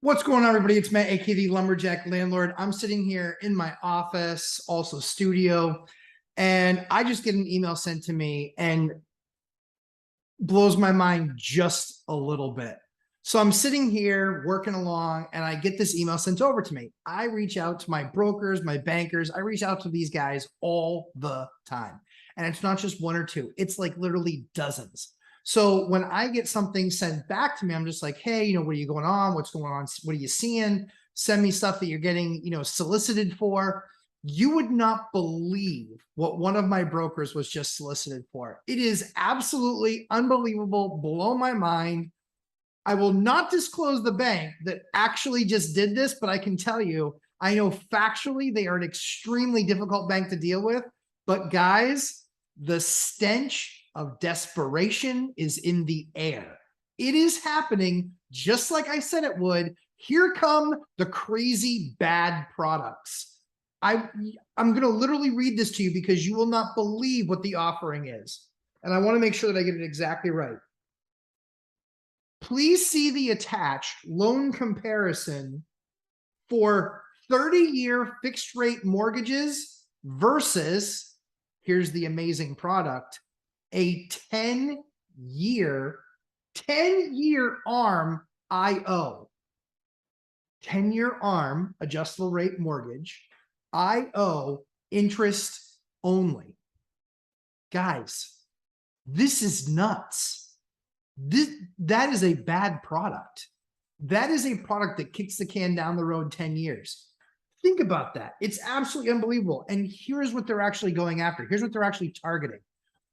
What's going on, everybody? It's Matt, aka the Lumberjack Landlord. I'm sitting here in my office, also studio, and I just get an email sent to me and blows my mind just a little bit. So I'm sitting here working along and I get this email sent over to me. I reach out to my brokers, my bankers. I reach out to these guys all the time. And it's not just one or two, it's like literally dozens. So when I get something sent back to me, I'm just like, hey, what are you going on? What's going on? What are you seeing? Send me stuff that you're getting, solicited for. You would not believe what one of my brokers was just solicited for. It is absolutely unbelievable, blow my mind. I will not disclose the bank that actually just did this, but I can tell you, I know factually they are an extremely difficult bank to deal with. But guys, the stench of desperation is in the air. It is happening just like I said it would. Here come the crazy bad products. I'm going to literally read this to you because you will not believe what the offering is. And I want to make sure that I get it exactly right. Please see the attached loan comparison for 30-year fixed rate mortgages versus, here's the amazing product, a 10-year ARM IO. 10-year ARM, adjustable rate mortgage, IO, interest only. Guys, this is nuts. That is a bad product. That is a product that kicks the can down the road 10 years. Think about that. It's absolutely unbelievable. And here's what they're actually going after. Here's what they're actually targeting.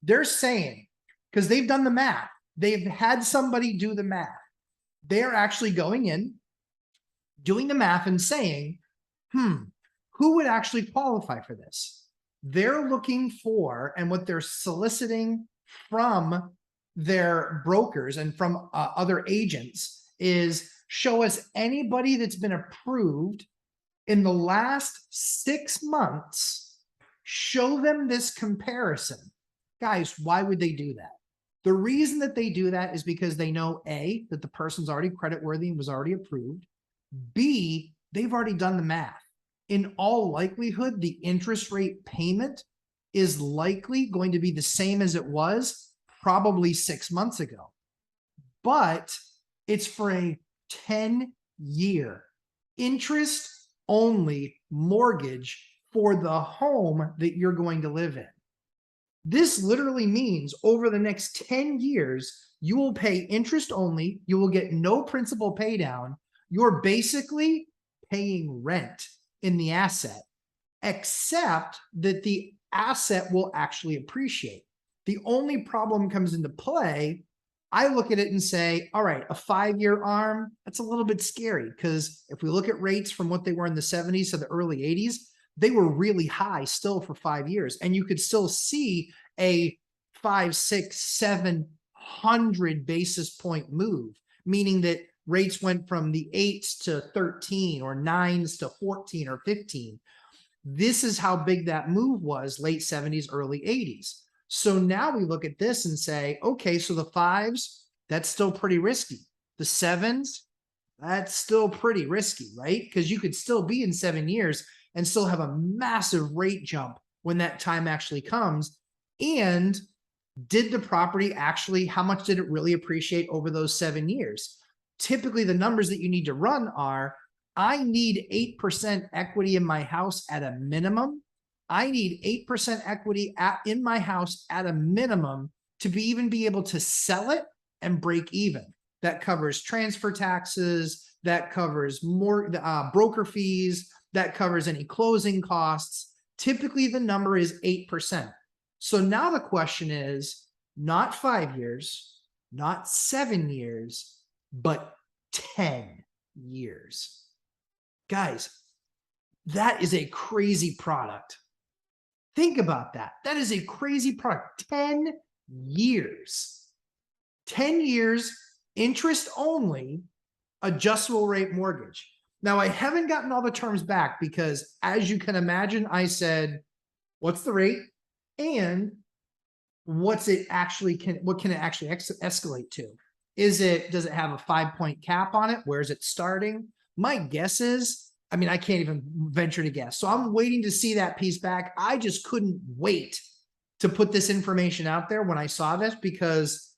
They're saying, because they've done the math, they've had somebody do the math. They're actually going in, doing the math and saying, who would actually qualify for this? They're looking for, and what they're soliciting from their brokers and from other agents is, show us anybody that's been approved in the last 6 months. Show them this comparison. Guys, why would they do that? The reason that they do that is because they know, A, that the person's already creditworthy and was already approved. B, they've already done the math. In all likelihood, the interest rate payment is likely going to be the same as it was probably 6 months ago. But it's for a 10-year interest-only mortgage for the home that you're going to live in. This literally means over the next 10 years, you will pay interest only. You will get no principal pay down. You're basically paying rent in the asset, except that the asset will actually appreciate. The only problem comes into play. I look at it and say, all right, a 5-year ARM, that's a little bit scary, because if we look at rates from what they were in the 70s to the early 80s, they were really high still for 5 years. And you could still see a 5, 6, 700 basis point move, meaning that rates went from the 8s to 13 or 9s to 14 or 15. This is how big that move was, late 70s, early 80s. So now we look at this and say, okay, so the 5s, that's still pretty risky. The 7s, that's still pretty risky, right? Because you could still be in 7 years and still have a massive rate jump when that time actually comes. And did the property actually, how much did it really appreciate over those 7 years? Typically, the numbers that you need to run are, I need 8% equity in my house at a minimum. I need 8% equity in my house at a minimum to even be able to sell it and break even. That covers transfer taxes, that covers more broker fees, that covers any closing costs. Typically, the number is 8%. So now the question is not 5 years, not 7 years, but 10 years. Guys, that is a crazy product. Think about that. That is a crazy product. 10 years. 10 years, interest only, adjustable rate mortgage. Now, I haven't gotten all the terms back because, as you can imagine, I said, what's the rate? And what can it actually escalate to? Does it have a 5-point cap on it? Where is it starting? My guess is, I mean, I can't even venture to guess. So I'm waiting to see that piece back. I just couldn't wait to put this information out there when I saw this because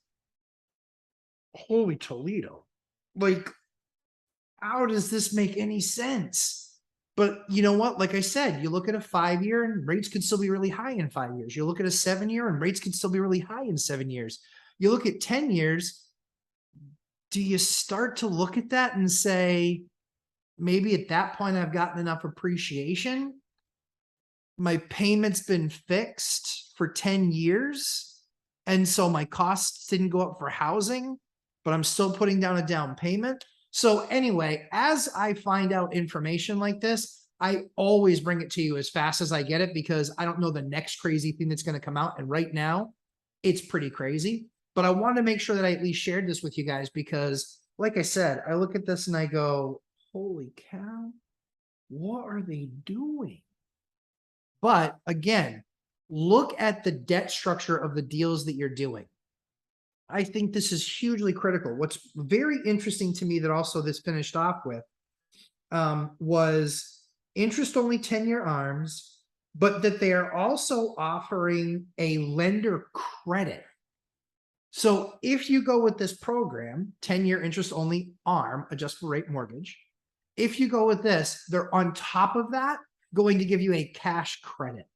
holy Toledo, like, how does this make any sense? But you know what? Like I said, you look at a 5-year and rates could still be really high in 5 years. You look at a 7-year and rates could still be really high in 7 years. You look at 10 years. Do you start to look at that and say, maybe at that point I've gotten enough appreciation? My payment's been fixed for 10 years. And so my costs didn't go up for housing, but I'm still putting down a down payment. So anyway, as I find out information like this, I always bring it to you as fast as I get it because I don't know the next crazy thing that's going to come out. And right now, it's pretty crazy. But I wanted to make sure that I at least shared this with you guys because, like I said, I look at this and I go, holy cow, what are they doing? But again, look at the debt structure of the deals that you're doing. I think this is hugely critical. What's very interesting to me that also this finished off with was interest-only 10-year ARMs, but that they are also offering a lender credit. So if you go with this program, 10-year interest-only ARM, adjustable rate mortgage, if you go with this, they're on top of that going to give you a cash credit.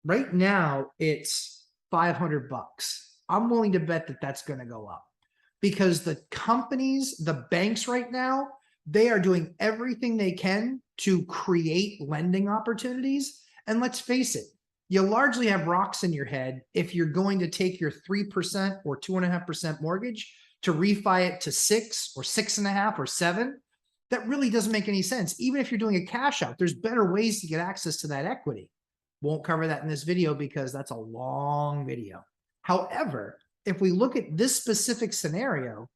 Right now, it's $500. I'm willing to bet that that's going to go up because the companies, the banks right now, they are doing everything they can to create lending opportunities. And let's face it, you largely have rocks in your head if you're going to take your 3% or 2.5% mortgage to refi it to 6 or 6.5 or 7. That really doesn't make any sense. Even if you're doing a cash out, there's better ways to get access to that equity. Won't cover that in this video because that's a long video. However, if we look at this specific scenario,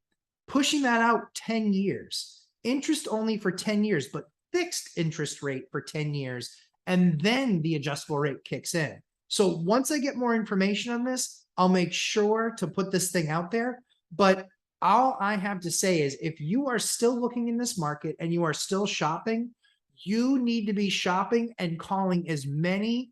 pushing that out 10 years, interest only for 10 years, but fixed interest rate for 10 years, and then the adjustable rate kicks in. So once I get more information on this, I'll make sure to put this thing out there. But all I have to say is if you are still looking in this market and you are still shopping, you need to be shopping and calling as many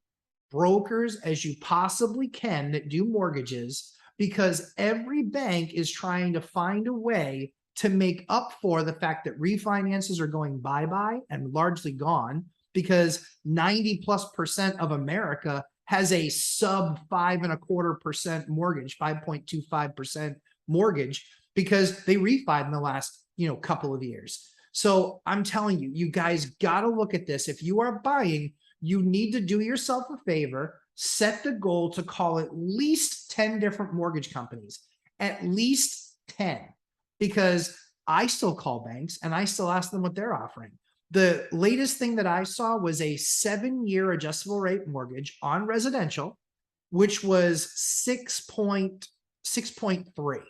brokers as you possibly can that do mortgages because every bank is trying to find a way to make up for the fact that refinances are going bye-bye and largely gone because 90+% of America has a sub 5.25% mortgage, 5.25% mortgage because they refied in the last, couple of years. So I'm telling you, you guys got to look at this. If you are buying, you need to do yourself a favor, set the goal to call at least 10 different mortgage companies, at least 10, because I still call banks and I still ask them what they're offering. The latest thing that I saw was a 7-year adjustable rate mortgage on residential, which was 6.3.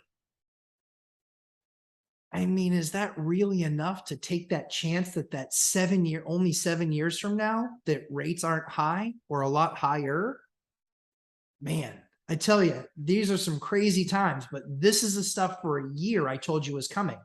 I mean, is that really enough to take that chance that only 7 years from now, that rates aren't high or a lot higher? Man, I tell you, these are some crazy times, but this is the stuff for a year I told you was coming.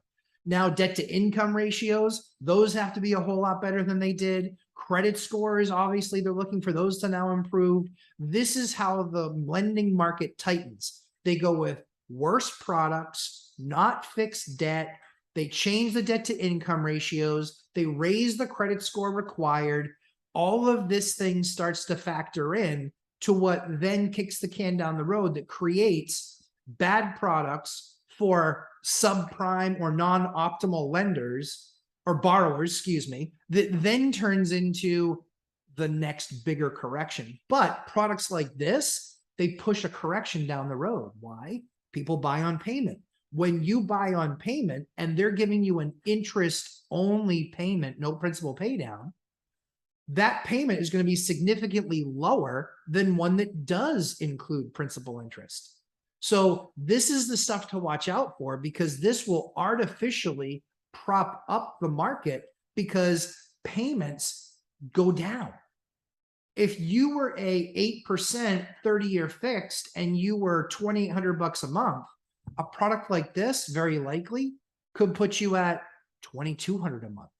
Now, debt to income ratios, those have to be a whole lot better than they did. Credit scores, obviously, they're looking for those to now improve. This is how the lending market tightens. They go with worse products, not fixed debt. They change the debt to income ratios. They raise the credit score required. All of this thing starts to factor in to what then kicks the can down the road that creates bad products for subprime or non-optimal lenders or borrowers, excuse me, that then turns into the next bigger correction. But products like this, they push a correction down the road. Why? People buy on payment. When you buy on payment and they're giving you an interest-only payment, no principal pay down, that payment is going to be significantly lower than one that does include principal interest. So this is the stuff to watch out for because this will artificially prop up the market because payments go down. If you were a 8% 30-year fixed and you were $2,800 a month, a product like this very likely could put you at $2,200 a month,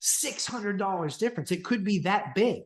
$600 difference. It could be that big.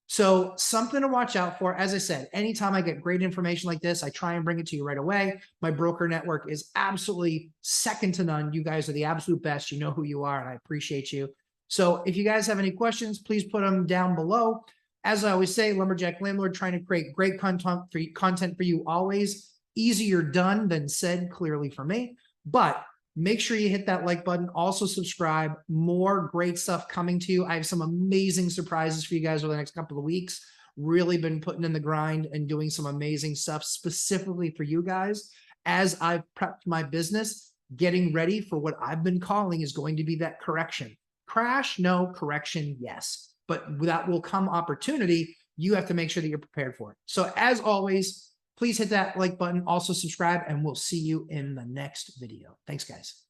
So something to watch out for. As I said, anytime I get great information like this, I try and bring it to you right away. My broker network is absolutely second to none. You guys are the absolute best. You know who you are, and I appreciate you. So if you guys have any questions, please put them down below. As I always say, Lumberjack Landlord, trying to create great content for you always. Easier done than said, clearly for me. But make sure you hit that like button. Also subscribe. More great stuff coming to you. I have some amazing surprises for you guys over the next couple of weeks. Really been putting in the grind and doing some amazing stuff specifically for you guys as I've prepped my business, getting ready for what I've been calling is going to be that correction. Crash, no. Correction, yes. But that will come opportunity. You have to make sure that you're prepared for it. So as always, please hit that like button, also subscribe, and we'll see you in the next video. Thanks, guys.